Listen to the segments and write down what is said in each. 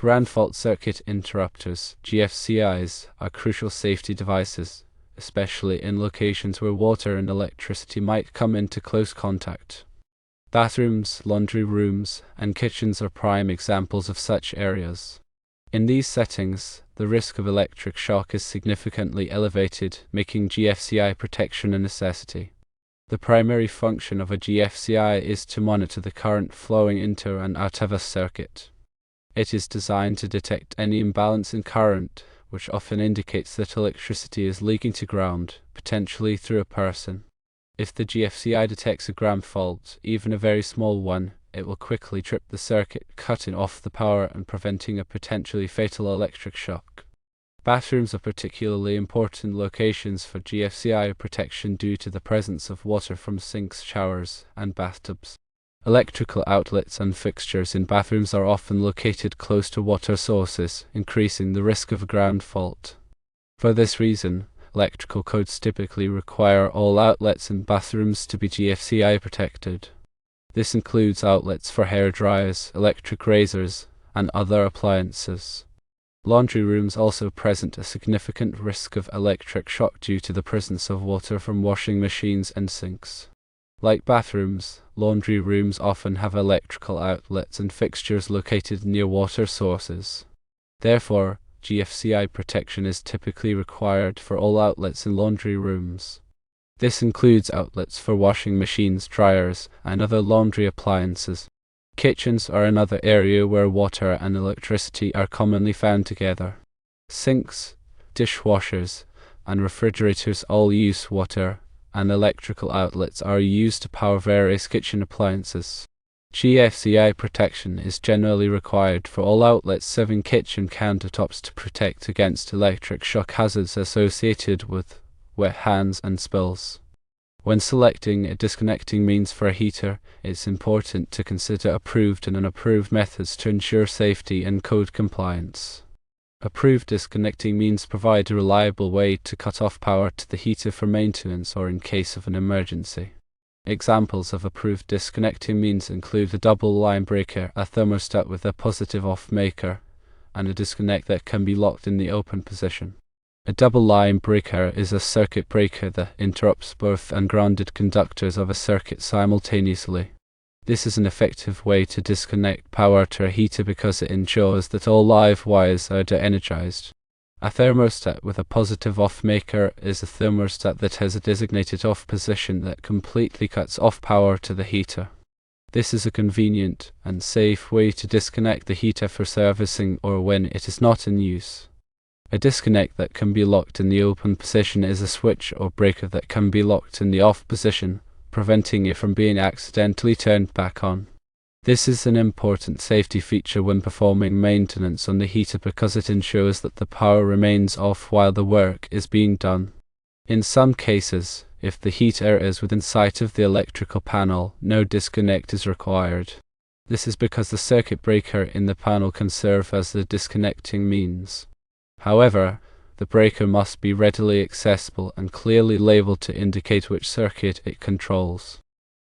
Ground fault circuit interrupters, GFCIs, are crucial safety devices, especially in locations where water and electricity might come into close contact. Bathrooms, laundry rooms, and kitchens are prime examples of such areas. In these settings, the risk of electric shock is significantly elevated, making GFCI protection a necessity. The primary function of a GFCI is to monitor the current flowing into and out of a circuit. It is designed to detect any imbalance in current, which often indicates that electricity is leaking to ground, potentially through a person. If the GFCI detects a ground fault, even a very small one, it will quickly trip the circuit, cutting off the power and preventing a potentially fatal electric shock. Bathrooms are particularly important locations for GFCI protection due to the presence of water from sinks, showers, and bathtubs. Electrical outlets and fixtures in bathrooms are often located close to water sources, increasing the risk of a ground fault. For this reason, electrical codes typically require all outlets in bathrooms to be GFCI protected. This includes outlets for hair dryers, electric razors, and other appliances. Laundry rooms also present a significant risk of electric shock due to the presence of water from washing machines and sinks. Like bathrooms, laundry rooms often have electrical outlets and fixtures located near water sources. Therefore, GFCI protection is typically required for all outlets in laundry rooms. This includes outlets for washing machines, dryers, and other laundry appliances. Kitchens are another area where water and electricity are commonly found together. Sinks, dishwashers, and refrigerators all use water, and electrical outlets are used to power various kitchen appliances. GFCI protection is generally required for all outlets serving kitchen countertops to protect against electric shock hazards associated with wet hands and spills. When selecting a disconnecting means for a heater, it's important to consider approved and unapproved methods to ensure safety and code compliance. Approved disconnecting means provide a reliable way to cut off power to the heater for maintenance or in case of an emergency. Examples of approved disconnecting means include a double line breaker, a thermostat with a positive off maker, and a disconnect that can be locked in the open position. A double line breaker is a circuit breaker that interrupts both ungrounded conductors of a circuit simultaneously. This is an effective way to disconnect power to a heater because it ensures that all live wires are de-energized. A thermostat with a positive off maker is a thermostat that has a designated off position that completely cuts off power to the heater. This is a convenient and safe way to disconnect the heater for servicing or when it is not in use. A disconnect that can be locked in the open position is a switch or breaker that can be locked in the off position, preventing it from being accidentally turned back on. This is an important safety feature when performing maintenance on the heater because it ensures that the power remains off while the work is being done. In some cases, if the heater is within sight of the electrical panel, no disconnect is required. This is because the circuit breaker in the panel can serve as the disconnecting means. However, the breaker must be readily accessible and clearly labeled to indicate which circuit it controls.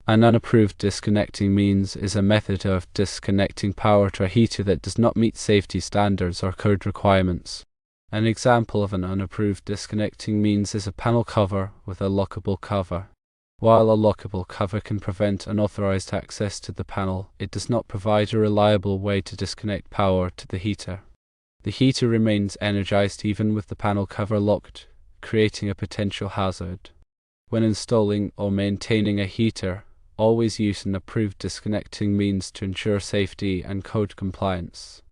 An unapproved disconnecting means is a method of disconnecting power to a heater that does not meet safety standards or code requirements. An example of an unapproved disconnecting means is a panel cover with a lockable cover. While a lockable cover can prevent unauthorized access to the panel, it does not provide a reliable way to disconnect power to the heater. The heater remains energized even with the panel cover locked, creating a potential hazard. When installing or maintaining a heater, always use an approved disconnecting means to ensure safety and code compliance.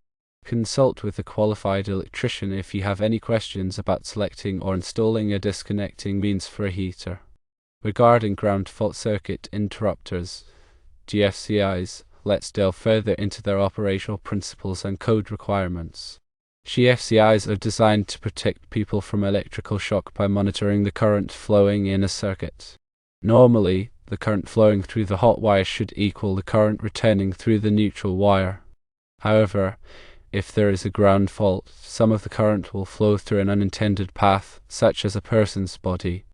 Consult with a qualified electrician if you have any questions about selecting or installing a disconnecting means for a heater. Regarding ground fault circuit interrupters, GFCIs, let's delve further into their operational principles and code requirements. GFCIs are designed to protect people from electrical shock by monitoring the current flowing in a circuit. Normally, the current flowing through the hot wire should equal the current returning through the neutral wire. However, if there is a ground fault, some of the current will flow through an unintended path, such as a person's body.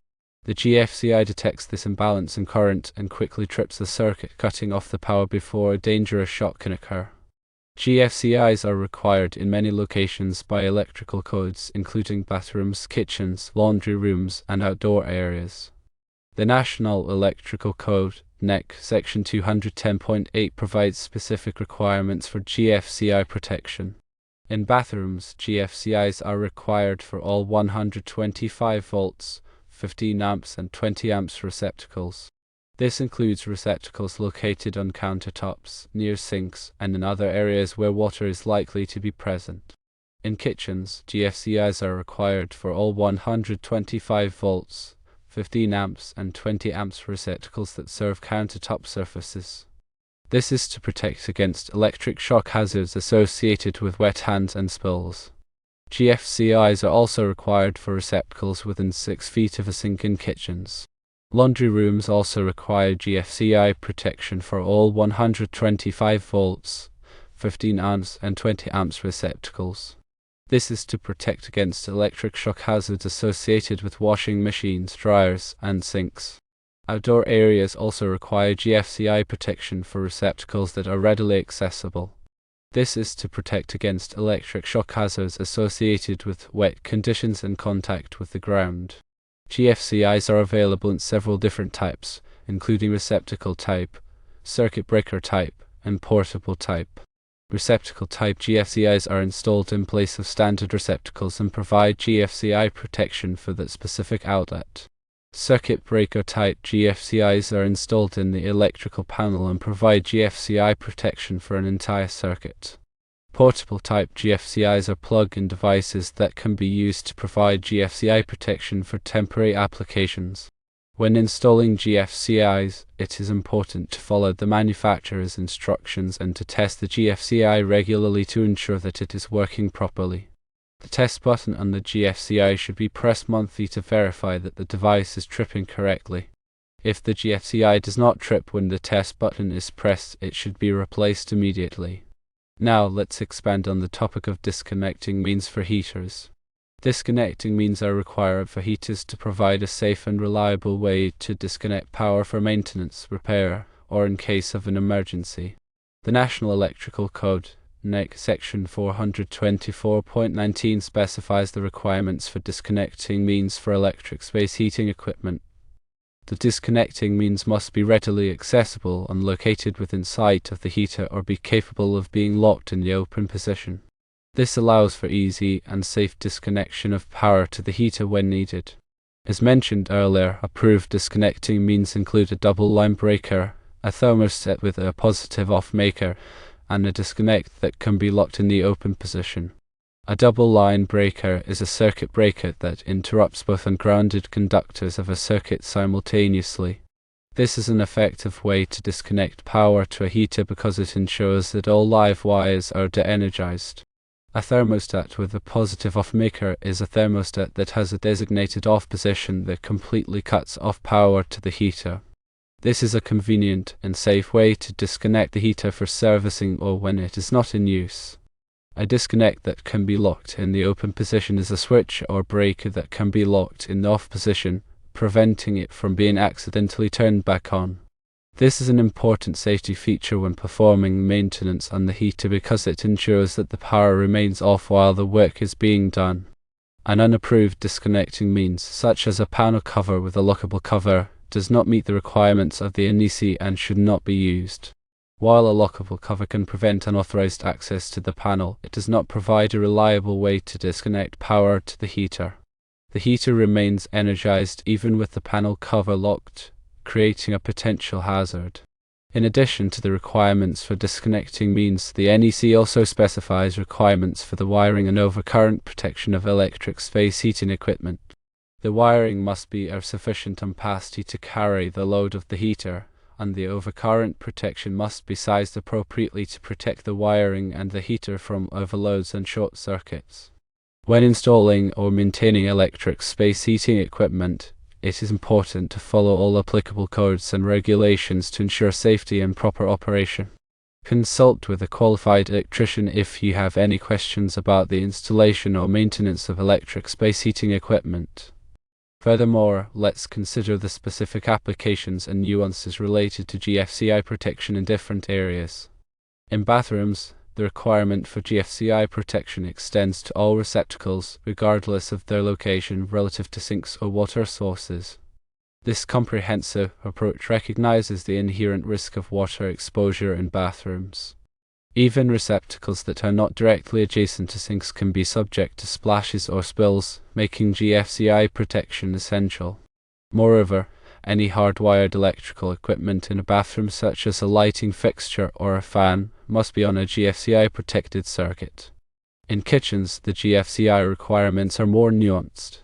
The GFCI detects this imbalance in current and quickly trips the circuit, cutting off the power before a dangerous shock can occur. GFCIs are required in many locations by electrical codes, including bathrooms, kitchens, laundry rooms, and outdoor areas. The National Electrical Code, NEC, Section 210.8 provides specific requirements for GFCI protection. In bathrooms, GFCIs are required for all 125 volts, 15 amps and 20 amps receptacles. This includes receptacles located on countertops, near sinks, and in other areas where water is likely to be present. In kitchens, GFCIs are required for all 125 volts, 15 amps and 20 amps receptacles that serve countertop surfaces. This is to protect against electric shock hazards associated with wet hands and spills. GFCIs are also required for receptacles within 6 feet of a sink in kitchens. Laundry rooms also require GFCI protection for all 125 volts, 15 amps and 20 amps receptacles. This is to protect against electric shock hazards associated with washing machines, dryers, and sinks. Outdoor areas also require GFCI protection for receptacles that are readily accessible. This is to protect against electric shock hazards associated with wet conditions and contact with the ground. GFCIs are available in several different types, including receptacle type, circuit breaker type, and portable type. Receptacle type GFCIs are installed in place of standard receptacles and provide GFCI protection for that specific outlet. Circuit breaker type GFCIs are installed in the electrical panel and provide GFCI protection for an entire circuit. Portable type GFCIs are plug-in devices that can be used to provide GFCI protection for temporary applications. When installing GFCIs, it is important to follow the manufacturer's instructions and to test the GFCI regularly to ensure that it is working properly. The test button on the GFCI should be pressed monthly to verify that the device is tripping correctly. If the GFCI does not trip when the test button is pressed, it should be replaced immediately. Now let's expand on the topic of disconnecting means for heaters. Disconnecting means are required for heaters to provide a safe and reliable way to disconnect power for maintenance, repair, or in case of an emergency. The National Electrical Code, NEC, Section 424.19 specifies the requirements for disconnecting means for electric space heating equipment. The disconnecting means must be readily accessible and located within sight of the heater or be capable of being locked in the open position. This allows for easy and safe disconnection of power to the heater when needed. As mentioned earlier, approved disconnecting means include a double line breaker, a thermostat with a positive off maker, and a disconnect that can be locked in the open position. A double line breaker is a circuit breaker that interrupts both ungrounded conductors of a circuit simultaneously. This is an effective way to disconnect power to a heater because it ensures that all live wires are de-energized. A thermostat with a positive off maker is a thermostat that has a designated off position that completely cuts off power to the heater. This is a convenient and safe way to disconnect the heater for servicing or when it is not in use. A disconnect that can be locked in the open position is a switch or breaker that can be locked in the off position, preventing it from being accidentally turned back on. This is an important safety feature when performing maintenance on the heater because it ensures that the power remains off while the work is being done. An unapproved disconnecting means, such as a panel cover with a lockable cover, does not meet the requirements of the NEC and should not be used. While a lockable cover can prevent unauthorized access to the panel, it does not provide a reliable way to disconnect power to the heater. The heater remains energized even with the panel cover locked, creating a potential hazard. In addition to the requirements for disconnecting means, the NEC also specifies requirements for the wiring and overcurrent protection of electric space heating equipment. The wiring must be of sufficient ampacity to carry the load of the heater, and the overcurrent protection must be sized appropriately to protect the wiring and the heater from overloads and short circuits. When installing or maintaining electric space heating equipment, it is important to follow all applicable codes and regulations to ensure safety and proper operation. Consult with a qualified electrician if you have any questions about the installation or maintenance of electric space heating equipment. Furthermore, let's consider the specific applications and nuances related to GFCI protection in different areas. In bathrooms, the requirement for GFCI protection extends to all receptacles, regardless of their location relative to sinks or water sources. This comprehensive approach recognizes the inherent risk of water exposure in bathrooms. Even receptacles that are not directly adjacent to sinks can be subject to splashes or spills, making GFCI protection essential. Moreover, any hardwired electrical equipment in a bathroom, such as a lighting fixture or a fan, must be on a GFCI protected circuit. In kitchens, the GFCI requirements are more nuanced.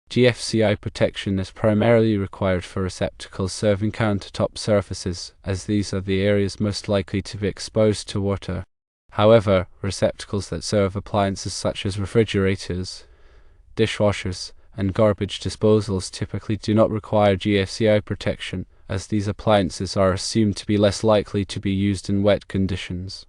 GFCI protection is primarily required for receptacles serving countertop surfaces, as these are the areas most likely to be exposed to water. However, receptacles that serve appliances such as refrigerators, dishwashers, and garbage disposals typically do not require GFCI protection, as these appliances are assumed to be less likely to be used in wet conditions.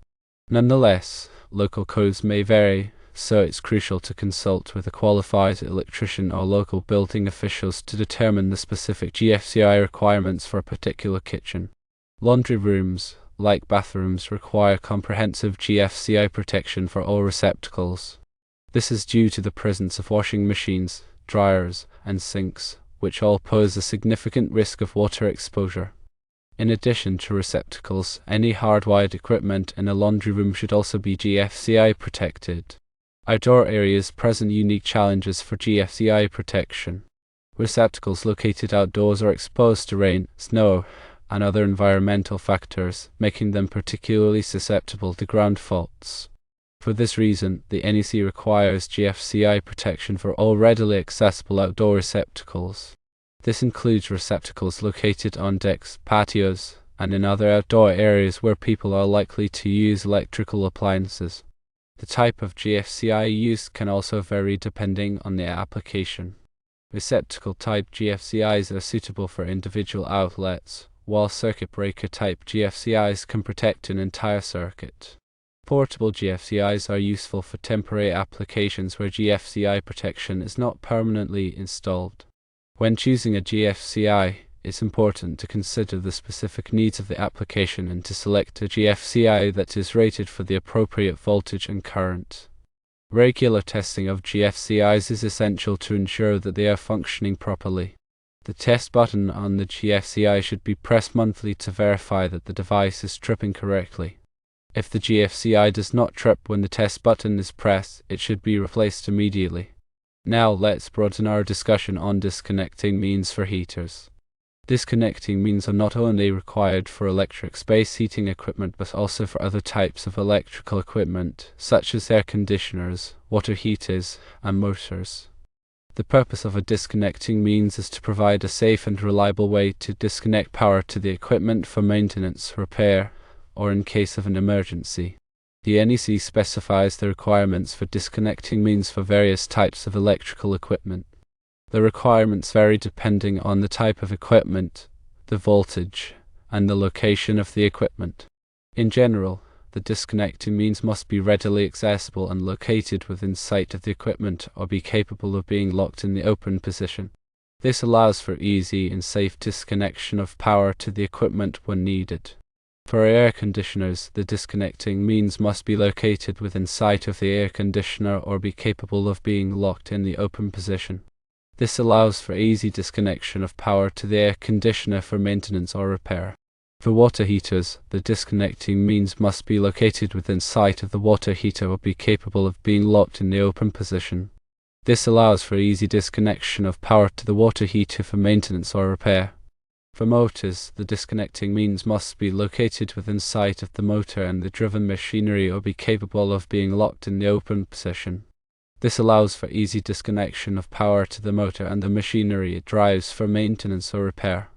Nonetheless, local codes may vary, so it's crucial to consult with a qualified electrician or local building officials to determine the specific GFCI requirements for a particular kitchen. Laundry rooms, like bathrooms, require comprehensive GFCI protection for all receptacles. This is due to the presence of washing machines, dryers, and sinks, which all pose a significant risk of water exposure. In addition to receptacles, any hardwired equipment in a laundry room should also be GFCI protected. Outdoor areas present unique challenges for GFCI protection. Receptacles located outdoors are exposed to rain, snow, and other environmental factors, making them particularly susceptible to ground faults. For this reason, the NEC requires GFCI protection for all readily accessible outdoor receptacles. This includes receptacles located on decks, patios, and in other outdoor areas where people are likely to use electrical appliances. The type of GFCI used can also vary depending on the application. Receptacle-type GFCIs are suitable for individual outlets, while circuit breaker-type GFCIs can protect an entire circuit. Portable GFCIs are useful for temporary applications where GFCI protection is not permanently installed. When choosing a GFCI, it's important to consider the specific needs of the application and to select a GFCI that is rated for the appropriate voltage and current. Regular testing of GFCIs is essential to ensure that they are functioning properly. The test button on the GFCI should be pressed monthly to verify that the device is tripping correctly. If the GFCI does not trip when the test button is pressed, it should be replaced immediately. Now let's broaden our discussion on disconnecting means for heaters. Disconnecting means are not only required for electric space heating equipment but also for other types of electrical equipment, such as air conditioners, water heaters, and motors. The purpose of a disconnecting means is to provide a safe and reliable way to disconnect power to the equipment for maintenance, repair, or in case of an emergency. The NEC specifies the requirements for disconnecting means for various types of electrical equipment. The requirements vary depending on the type of equipment, the voltage, and the location of the equipment. In general, the disconnecting means must be readily accessible and located within sight of the equipment or be capable of being locked in the open position. This allows for easy and safe disconnection of power to the equipment when needed. For air conditioners, the disconnecting means must be located within sight of the air conditioner or be capable of being locked in the open position. This allows for easy disconnection of power to the air conditioner for maintenance or repair. For water heaters, the disconnecting means must be located within sight of the water heater or be capable of being locked in the open position. This allows for easy disconnection of power to the water heater for maintenance or repair. For motors, the disconnecting means must be located within sight of the motor and the driven machinery or be capable of being locked in the open position. This allows for easy disconnection of power to the motor and the machinery it drives for maintenance or repair.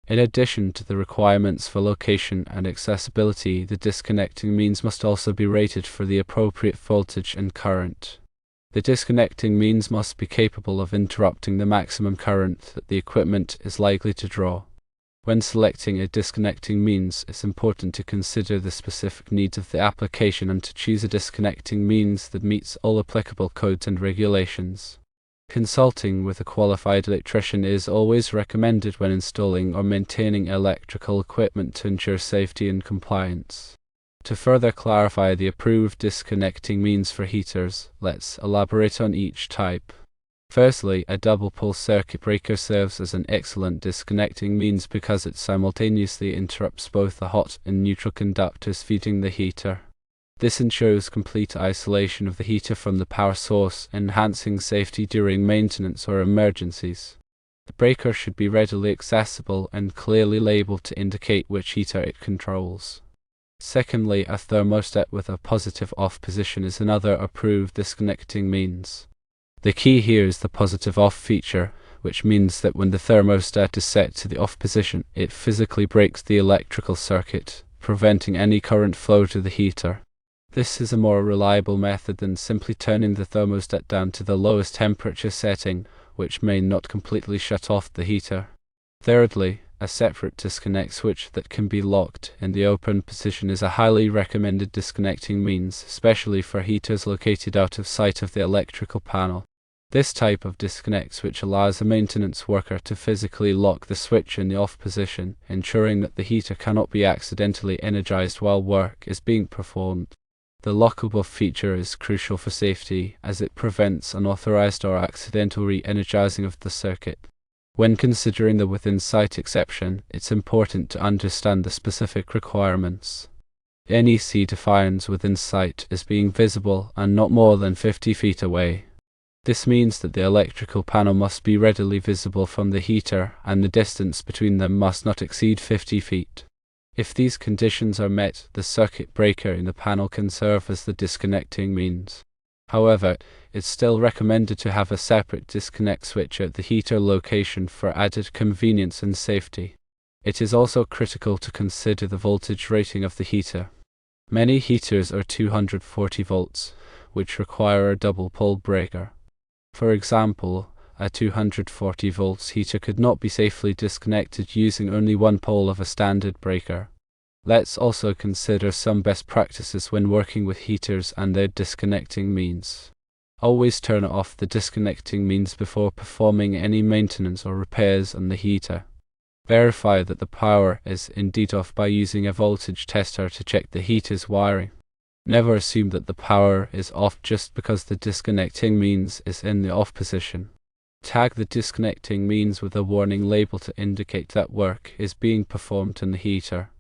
In addition to the requirements for location and accessibility, the disconnecting means must also be rated for the appropriate voltage and current. The disconnecting means must be capable of interrupting the maximum current that the equipment is likely to draw. When selecting a disconnecting means, it's important to consider the specific needs of the application and to choose a disconnecting means that meets all applicable codes and regulations. Consulting with a qualified electrician is always recommended when installing or maintaining electrical equipment to ensure safety and compliance. To further clarify the approved disconnecting means for heaters, let's elaborate on each type. Firstly, a double pole circuit breaker serves as an excellent disconnecting means because it simultaneously interrupts both the hot and neutral conductors feeding the heater. This ensures complete isolation of the heater from the power source, enhancing safety during maintenance or emergencies. The breaker should be readily accessible and clearly labeled to indicate which heater it controls. Secondly, a thermostat with a positive off position is another approved disconnecting means. The key here is the positive off feature, which means that when the thermostat is set to the off position, it physically breaks the electrical circuit, preventing any current flow to the heater. This is a more reliable method than simply turning the thermostat down to the lowest temperature setting, which may not completely shut off the heater. Thirdly, a separate disconnect switch that can be locked in the open position is a highly recommended disconnecting means, especially for heaters located out of sight of the electrical panel. This type of disconnect switch allows a maintenance worker to physically lock the switch in the off position, ensuring that the heater cannot be accidentally energized while work is being performed. The lockable feature is crucial for safety, as it prevents unauthorized or accidental re-energizing of the circuit. When considering the within sight exception, it's important to understand the specific requirements. NEC defines within sight as being visible and not more than 50 feet away. This means that the electrical panel must be readily visible from the heater, and the distance between them must not exceed 50 feet. If these conditions are met, the circuit breaker in the panel can serve as the disconnecting means. However, it's still recommended to have a separate disconnect switch at the heater location for added convenience and safety. It is also critical to consider the voltage rating of the heater. Many heaters are 240 volts, which require a double pole breaker. For example, a 240 volts heater could not be safely disconnected using only one pole of a standard breaker. Let's also consider some best practices when working with heaters and their disconnecting means. Always turn off the disconnecting means before performing any maintenance or repairs on the heater. Verify that the power is indeed off by using a voltage tester to check the heater's wiring. Never assume that the power is off just because the disconnecting means is in the off position. Tag the disconnecting means with a warning label to indicate that work is being performed in the heater.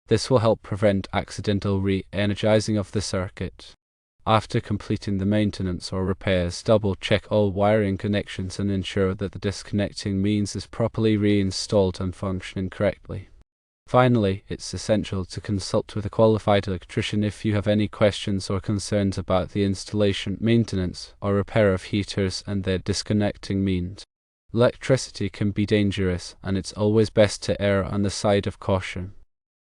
This will help prevent accidental re-energizing of the circuit. After completing the maintenance or repairs, double-check all wiring connections and ensure that the disconnecting means is properly reinstalled and functioning correctly. Finally, it's essential to consult with a qualified electrician if you have any questions or concerns about the installation, maintenance, or repair of heaters and their disconnecting means. Electricity can be dangerous, and it's always best to err on the side of caution.